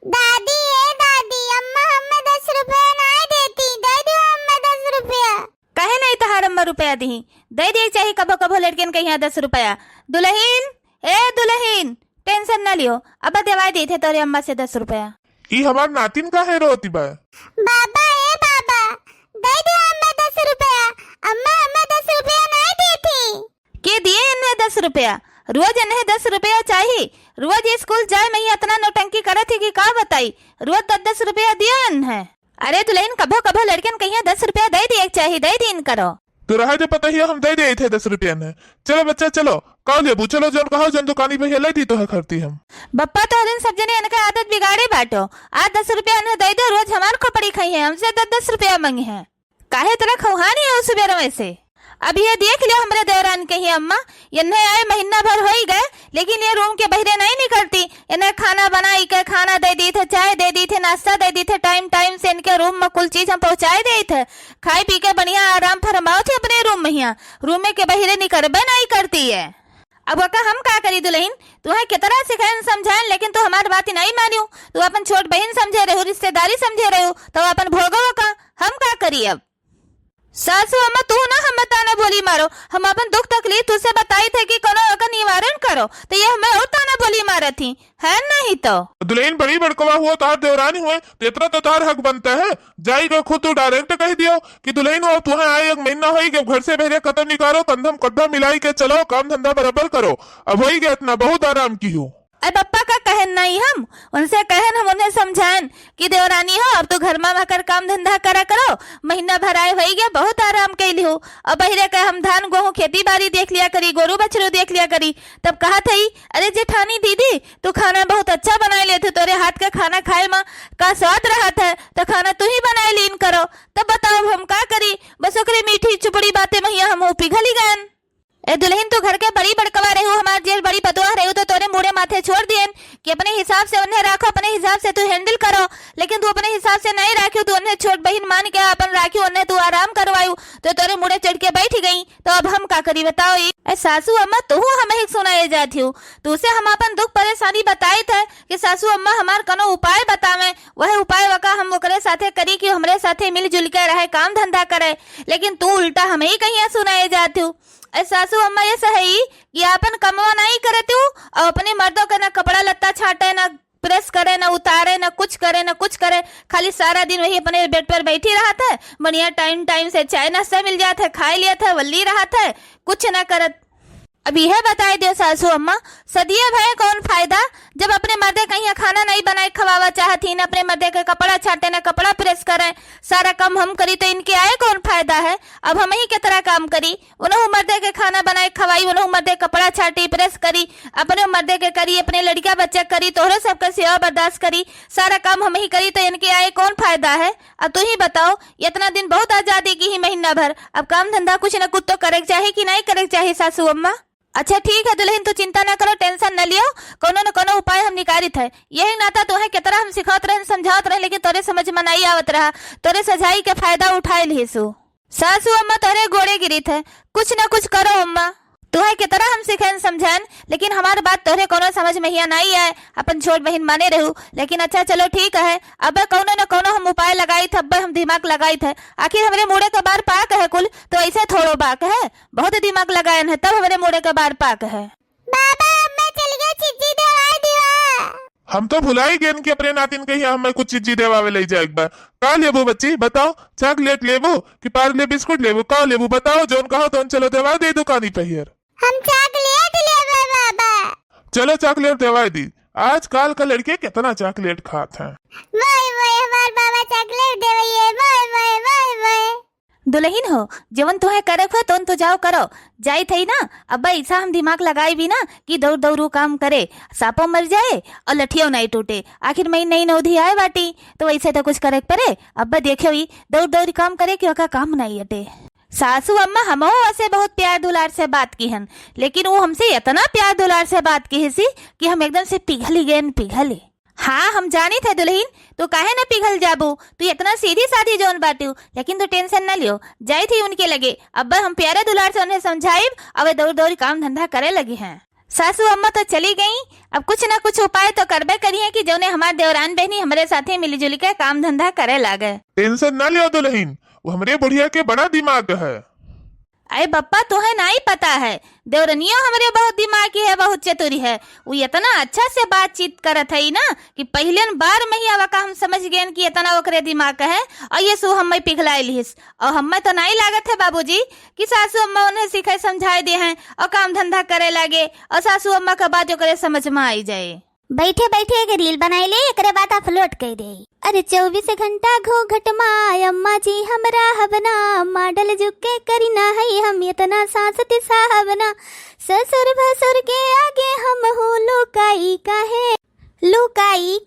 दादी ए दादी, अम्मा हमें 10 रुपया नहीं देती, दे दो हमें 10 रुपया। कहे नहीं तहार अम्मा रुपया दी, दे दिए चाहिए कभो कभो लड़कियन के यहाँ 10 रुपया। दुल्हीन ए दुल्हीन, टेंशन न लियो, अब देवाई दी थे तोरे अम्मा से 10 रुपया। ई हमार नातिन का है रोती बा। बाबा ए बाबा, दे दो हमें 10 रुपया, अम्मा हमें 10 रुपया नहीं देती। के दिए इन्हें 10 रुपया? रोज इन्हें 10 रुपया चाहिए, रोज स्कूल जाए मैं इतना नौटंकी करे थी कि का बताई, रोज 10 रुपया दिया इन्हें। अरे दुल्हन कभो कभो लड़कियन कहीं 10 रुपया दे दिए चाहिए, दे दिन करो। तो रहा जो पता ही हम दे दिए थे 10 रुपया ने। चलो बच्चा चलो, कहो लेबू, चलो जोन कहो जोन दुकानी पे ले दी तो है खरती हम। बप्पा तो दिन सब जने इनका आदत बिगाड़े बाटो, आज 10 रुपया इन्हें दे दो, रोज हमार खोपड़ी खाई है, हमसे 10 रुपया मांगे हैं। काहे तरह खौहानी है उस बेर में से। अब ये देख लियो हमरे दौरान कही अम्मा, इन्हें आए महीना भर हो ही गए, लेकिन ये रूम के बहरे नहीं निकलती। इन्हें खाना बनाई के खाना दे दी थे, चाय दे दी थे, नाश्ता दे दी थे, टाइम टाइम से इनके रूम में कुल चीज हम पहुंचाए दे थे। खाई पी के बढ़िया आराम फरमाओ थे अपने रूम में, यहाँ रूम के बहरे निकलबे नहीं करती है। अब वका हम का करी दुल्हन, तुम्हें कितना सिखाए समझाए, लेकिन तू हमारी बात नहीं मानियो। तू अपन छोट बहन समझे रहो, रिश्तेदारी समझे रहो, तो अपन भोगो का हम का करी। अब सासू अम्मा तू ना हम बताना बोली मारो, हम अपन दुख तकलीफ तुझसे बताई थे कि कोनो का निवारण करो, तो ये हमें और ताना बोली मारा थी है नहीं। तो दुल्हन बड़ी बड़कवा हुआ, तार देवरानी हुए तो इतना तो तार हक बनता है। जाई को खुद तू डायरेक्ट कह दियो कि दुल्हन हो तुम्हें आए 1 महीना हो गया, घर से बहरे कदम निकालो, कंधम कद्दा मिलाई के चलो, काम धंधा बराबर करो। अब हो गया इतना, बहुत आराम की हो। अरे पप्पा का कहन नहीं, हम उनसे कहन, हम उन्हें समझाएं कि देवरानी हो अब तो घर में आकर काम धंधा करा करो, महीना भर आए हो गया, बहुत आराम कैली हो। अब बहिरे कह हम धान गेहूं खेती बाड़ी देख लिया करी, गोरू बछरू देख लिया करी। तब कहा थी अरे जेठानी दीदी तू खाना बहुत अच्छा बना ले थे, तोरे हाथ का खाना खाए में का स्वाद रहा था, तो खाना तू ही बनाए लीन करो। तब बताओ हम का करी, बस ओकरे मीठी चुपड़ी बातें मैया हम पिघल ही गए। ए दुल्हन तू घर के बड़ी बड़कवा रही हो, हमारे जेल बड़ी पतवा रही हो, तो तोरे मुड़े माथे छोड़ दिए कि अपने हिसाब से उन्हें राखो, अपने हिसाब से तू हैंडल करो। लेकिन तू अपने हिसाब से नहीं राखी, तू उन्हें छोट बहन मान के अपन राखी, उन्हें तू आराम करवायू, तो तोरे मुड़े चढ़ के बैठ गई। तो अब हम का करी बताओ। ए सासू अम्मा तू हमें ही सुनाए जाती हूँ, तुझसे हम अपन दुख परेशानी बताए थे कि सासू अम्मा हमार कनो उपाय बतावे, वह उपाय वका हम ओकरे साथे करी कि हमरे साथे मिलजुल के रहे, काम धंधा करे। लेकिन तू उल्टा हमें ही कहीं सुनाए जाती हूँ। सासू अम्मा ये सही कि अपन कमवा नहीं करे तू, और अपने मर्दों का ना कपड़ा लत्ता छाटे, ना प्रेस करे, ना उतारे, ना कुछ करे, ना कुछ करे, खाली सारा दिन वही अपने बेड पर बैठी रहा था, बढ़िया टाइम टाइम से चाय नाश्ता मिल जाता है, खाई लिया था, वल्ली रहा था, कुछ ना करत। अब यह बताए दियो सासू अम्मा, सदिया भय कौन फायदा, जब अपने मर्दे कहीं खाना नहीं बनाए खवावा चाहती, न अपने मर्दे के कपड़ा छाटे, न कपड़ा प्रेस करे, सारा काम हम करी, तो इनके आए कौन फायदा है। अब हम ही कितना काम करी, उन्होंने मर्दे के खाना बनाए खवाई, उन्होंने मर्दे कपड़ा छाटी प्रेस करी, अपने मर्दे के करी, अपने लड़का बच्चा करी, तोहरे सबका सेवा बर्दाश्त करी, सारा काम हम ही करी, तो इनके आए कौन फायदा है। अब तू ही बताओ, इतना दिन बहुत आजादी की ही महीना भर, अब काम धंधा कुछ न कुछ तो करे चाहिए कि नहीं करे चाहिए सासू अम्मा। अच्छा ठीक है दुल्हन तू चिंता न करो, टेंशन न लियो, कोनो न कोनो उपाय हम निकालित है। यही नाता तोहे कितना हम सिखात रहे, समझात रहे, लेकिन तोरे समझ में नहीं आवत रहा, तोरे सजाई के फायदा उठाए लिसु। सासू अम्मा तोरे गोड़े गिरी थे, कुछ न कुछ करो अम्मा, तुहे कितना हम सिखाएं समझाएं, लेकिन हमारी बात तोरे कोनो समझ में ही नहीं आए, अपन छोट बहन माने रहू। लेकिन अच्छा चलो ठीक है, अब कोनो न कोनो हम उपाय लगाई थे, अब हम दिमाग लगाई थे, आखिर हमारे मुड़े का बार पाक है कुल, तो ऐसे थोड़ो बाक है, बहुत दिमाग लगाए हैं तब हमारे मुड़े का बार पाक है। बाबा मैं चल गया, चिज्जी दवाई दिवा। हम तो भुला ही गए कि अपने नातिन के यहाँ हमें कुछ चीज देवावे ले जाए। एक बार का लेबू बच्ची बताओ, चॉकलेट लेबू कि पार्ले बिस्कुट लेबू, का लेबू बताओ, जोन कहो तो चलो देवा दे दुकानी पे हियर। हम चॉकलेट लेबे बाबा। चलो चॉकलेट देवाई दी, आजकल का लड़के कितना चॉकलेट खाते हैं। वाह वाह हमार बाबा चॉकलेट देवइए, वाह वाह वाह वाह। दुल्हन हो जवन तुहे करे हो तो जाओ करो, जाई थई ना। अब ऐसा हम दिमाग लगाई भी ना कि दौड़ दौड़ू काम करे, सांपों मर जाए और लठियों नहीं टूटे, आखिर में नई नौधी आए बाटी, तो ऐसे तो कुछ करे पड़े। अब देखो ही दौड़ दौड़ काम करे कि का काम नहीं हटे। सासू अम्मा हमो ऐसे बहुत प्यार दुलार से बात की हन, लेकिन वो हमसे इतना प्यार दुलार से बात की सी कि हम एकदम से पिघल गए, पिघले। हाँ हम जानी थे दुल्हन, तो काहे न पिघल जाबू, तू इतना सीधी साधी जोन बाटू, लेकिन तू टेंशन न लियो, जाई थी उनके लगे। अब हम प्यारे दुलार से उन्हें समझाइब, अब दौड़ दौड़ काम धंधा करे लगे हैं। सासू अम्मा तो चली गई, अब कुछ न कुछ उपाय तो करबे करिए कि जौने हमार देवरान बहनी हमारे साथे मिलजुल के काम धंधा करे लागे। टेंशन ना लियो दुल्हन, वो हमरे बुढ़िया के बड़ा दिमाग है। अरे बप्पा तुम्हें नहीं पता है, देवरनिया हमारे बहुत दिमागी है, बहुत चतुरी है। वो इतना अच्छा से बातचीत करत है ना कि पहले बार में ही आवा का हम समझ गए कि इतना ओकरे दिमाग है। और ये सु हम पिघला लिहिस, और हमें तो नहीं लागत है बाबूजी कि सासू अम्मा उन्हें सिखाए समझाए दे हैं और काम धंधा करे लागे और सासू अम्मा का बात जो करे समझ में आई जाए। बैठे बैठे एक रील बनाई ले, एकरे बात अपलोड कर दे। अरे 24 घंटा घूंघट माय अम्मा जी हमरा हवना, मॉडल झुके करी ना है हम इतना सांसत साहबना, ससुर भसुर के आगे हम हो लुकाई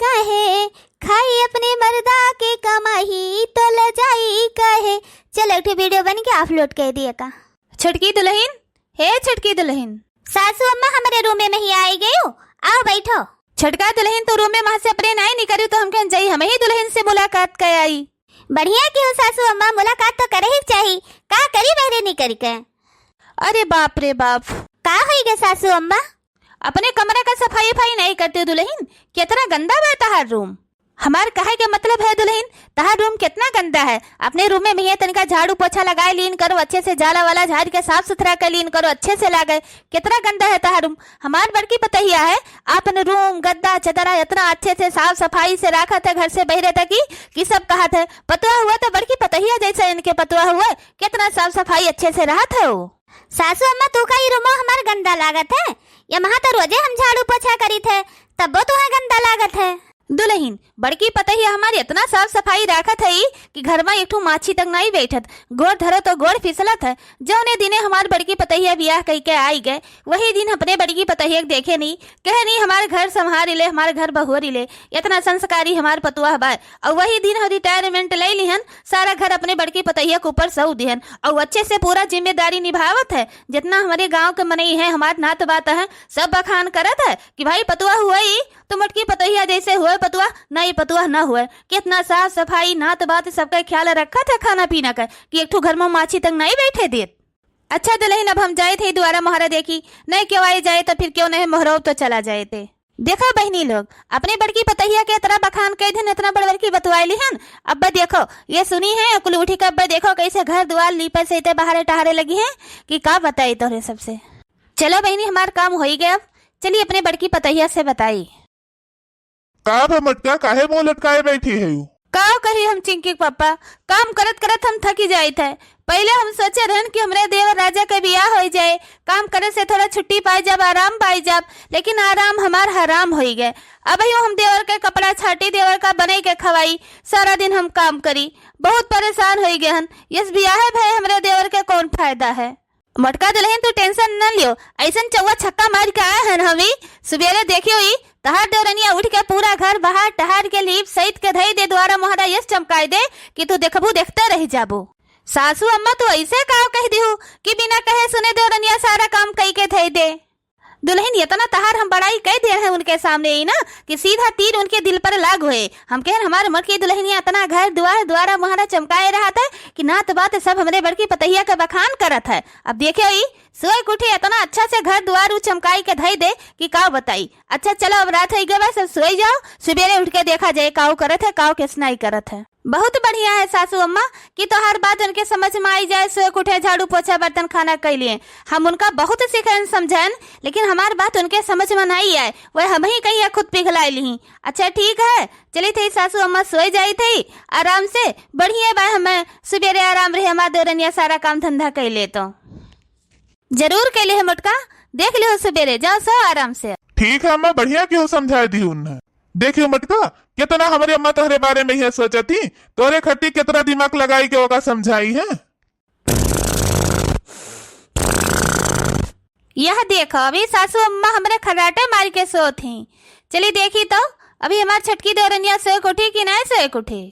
काहे, खाई अपने मर्दा के कमाही तो लजाई काहे। चल एक वीडियो बन के अपलोड कर दिए का। छुटकी दुल्हन, हे छुटकी दुल्हन, सासू अम्मा हमारे रूम में ही आई गई हो, आओ बैठो। छटका दुल्हन तो रूम में वहां से अपने नहीं निकली तो हम कहीं जाई, हमें ही दुल्हन से मुलाकात कर आई। बढ़िया क्यों सासू अम्मा, मुलाकात तो करे ही चाहिए, का करी बहरे नहीं करी के। अरे बाप रे बाप, का होई गे सासू अम्मा? अपने कमरे का सफाई नहीं करते दुल्हन, कितना गंदा बा तहार रूम। हमार कहे के मतलब है दुल्हन, तहार रूम कितना गंदा है। अपने रूम में भैया तनिका झाड़ू पोछा लगाए लीन करो, अच्छे से जाला वाला झाड़ के साफ सुथरा कर लीन करो, अच्छे से लागे। कितना गंदा है तहार रूम। हमार बड़की पतहिया है, आपने रूम गद्दा चदरा इतना अच्छे से साफ सफाई से रखा था घर से बहरे तक कि सब कहा था पतुआ हुआ तो बड़की पतहिया जैसा इनके पतुआ हुआ, कितना साफ सफाई अच्छे से रहा था वो। सासू अम्मा तू का ही रूम हमार गंदा लागत है, ये महा तो रोजे हम झाड़ू पोछा करी थे तब वो तुम्हें गंदा लागत है। दुल्हन बड़की पतहिया हमारी इतना साफ सफाई रखत है कि घर में एक माछी तक नहीं बैठत, गोड़ धरो तो गोड़ फिसलत है। जौने दिने हमारी बड़की पतहिया ब्याह कह के आई गए, वही दिन अपने बड़की पतहिया देखे नहीं, कहे नहीं हमारे घर संभारी ले, हमारे घर बहुरी ले, इतना संस्कारी हमारे पतुआ बा। और वही दिन हम रिटायरमेंट ले लिहन, सारा घर अपने बड़की पतहिया के ऊपर सौ दिहन और अच्छे से पूरा जिम्मेदारी निभावत है। जितना हमारे गाँव के मनई है, हमारे नात बात है, सब बखान करत है कि भाई पतुआ हुआ ही तो मटकी पतहिया जैसे हुए पतुआ नहीं पतुआ न हुए। कितना साफ सफाई नात बात सबका ख्याल रखा था खाना पीना का कि एक ठो घर में माछी तक नहीं बैठे देत। अच्छा दुल्हन अब हम जाए थे दोबारा मोहरा देखी, नहीं क्यों आए जाए तो फिर क्यों नहीं मोहरा तो चला जाए थे। देखो बहनी लोग अपने बड़की पतहिया के इतना बखान कह दिन इतना बड़ बड़की बतवाई हन। अब्बा देखो ये सुनी है कुल उठी का, अब्बा देखो कैसे घर द्वार लीपे से बहारे टहारे लगी है कि का बताई तोरे सबसे। चलो बहनी हमारा काम हो ही गया, अब चलिए अपने बड़की पतहिया से बताई। का मटका काहे मुंह लटकाए बैठी है यू? का कही हम चिंकी पापा, काम करत करत हम थकी जाए थे। पहले हम सोचे रहन कि हमरे देवर राजा के बियाह हो जाए, काम करे से थोड़ा छुट्टी पाई जाब, आराम पाई जाब, लेकिन आराम हमार हराम हो गए। अब हम देवर के कपड़ा छाटी, देवर का बने के खवाई, सारा दिन हम काम करी, बहुत परेशान हो गए हन। इस बियाह भाई हमरे देवर के कौन फायदा है। मटका दुल्हन तू टेंशन न लियो, ऐसा चौवा छक्का मार के आए हैं हमी। सुबेरे देखियो ही तहार देवरनिया उठ के पूरा घर बाहर टहार के लीप सहित के धई दे, द्वारा मोहरा यस चमकाए दे कि तू देखबू देखते रह जाबू। सासू अम्मा तो ऐसे का कह दी कि बिना कहे सुने देवरनिया सारा काम कई के धई दे। दुल्हन इतना तहार हम बड़ाई कह दे हैं उनके सामने ही ना कि सीधा तीर उनके दिल पर लाग हुए। हम कहें हमारे मटकी दुल्हनिया इतना घर द्वार द्वारा मोहरा चमकाए रहा था कि नात बात सब हमरे बड़की पतहिया का बखान करत है। अब देखियो ही सोए कुठे इतना अच्छा से घर द्वार चमकाई के धई दे कि काव बताई। अच्छा चलो अब रात हो गया, सब सोई जाओ, सुबेरे उठ के देखा जाए काव करत है काव किस नहीं करत है। बहुत बढ़िया है सासू अम्मा कि तो हर बात उनके समझ में आई जाए, सोए कुठे झाड़ू पोछा बर्तन खाना कर लिए। हम उनका बहुत सिखान समझान, लेकिन हमारी बात उनके समझ में नहीं आए, वह हम ही कहीं खुद पिघलाई ली। अच्छा ठीक है चली थी सासू अम्मा सोई जाई थी आराम से, बढ़िया बा हमें सुबेरे आराम रहे, हमारे देवरनिया सारा काम धंधा कर ले तो जरूर के लिए मटका देख लियो, सुबेरे जाओ सो आराम से। ठीक है अम्मा, बढ़िया क्यों समझा दी उन्हें। देखियो मटका कितना हमारी अम्मा तोहरे बारे में यह सोचती, तोरे खट्टी कितना दिमाग लगाई के होगा समझाई है। यह देखो अभी सासू अम्मा हमारे खराटे मार के सो थी। चली देखी तो अभी हमारी छटकी देवरनिया सोए उठी कि नहीं सोए उठी।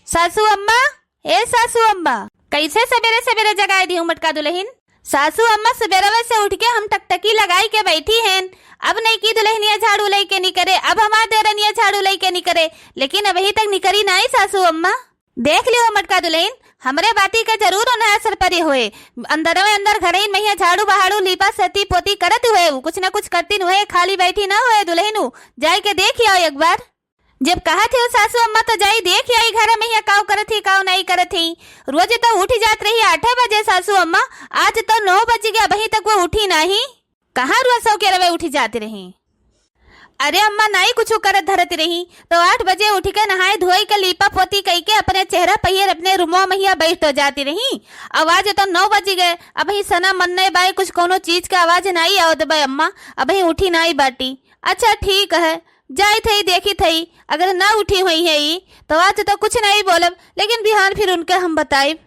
सासू अम्मा, ए सासू अम्मा, कैसे सवेरे सवेरे जगाई दी मटका दुल्हन। सासू अम्मा सवेरे से उठ के हम टकटकी लगाई के बैठी हैं। अब नहीं की दुल्हनिया झाड़ू ले के नहीं करे, अब हमारे देवरनिया झाड़ू ले के नहीं करे, लेकिन अभी तक निकरी नहीं सासू अम्मा। देख लियो मटका दुल्हन हमरे बाती का जरूर उन्हें असर परे हुए। अंदर में अंदर घरे मैया झाड़ू बहाड़ू लीपा सती पोती करत हुए, कुछ न कुछ करती हुए, खाली बैठी ना हुए दुल्हनू। जाई के देख आओ एक बार। जब कहा थे सासू अम्मा तो जाई देख आई घर में काव करत थी काव नहीं करत थी। रोज तो उठी जात रही 8 बजे सासू अम्मा, आज तो 9 बज गया अभी तक वो उठी नहीं। कहाँ रोज 100 के रवे उठी जाती रही। अरे अम्मा नहीं कुछ करत धरती रही तो 8 बजे उठ के नहाए धोई के लीपा पोती कई के अपने चेहरा पहिर अपने रूमो मैया बैठ तो जाती रही। आवाज तो 9 बज गए अभी सना मन नहीं बाई, कुछ कोनो चीज का आवाज नहीं आवत बाई अम्मा, अभी उठी नहीं बाटी। अच्छा ठीक है, जाई थई देखी थई, अगर ना उठी हुई है तो आज तो कुछ नहीं बोलब, लेकिन बिहान फिर उनके हम बताइब।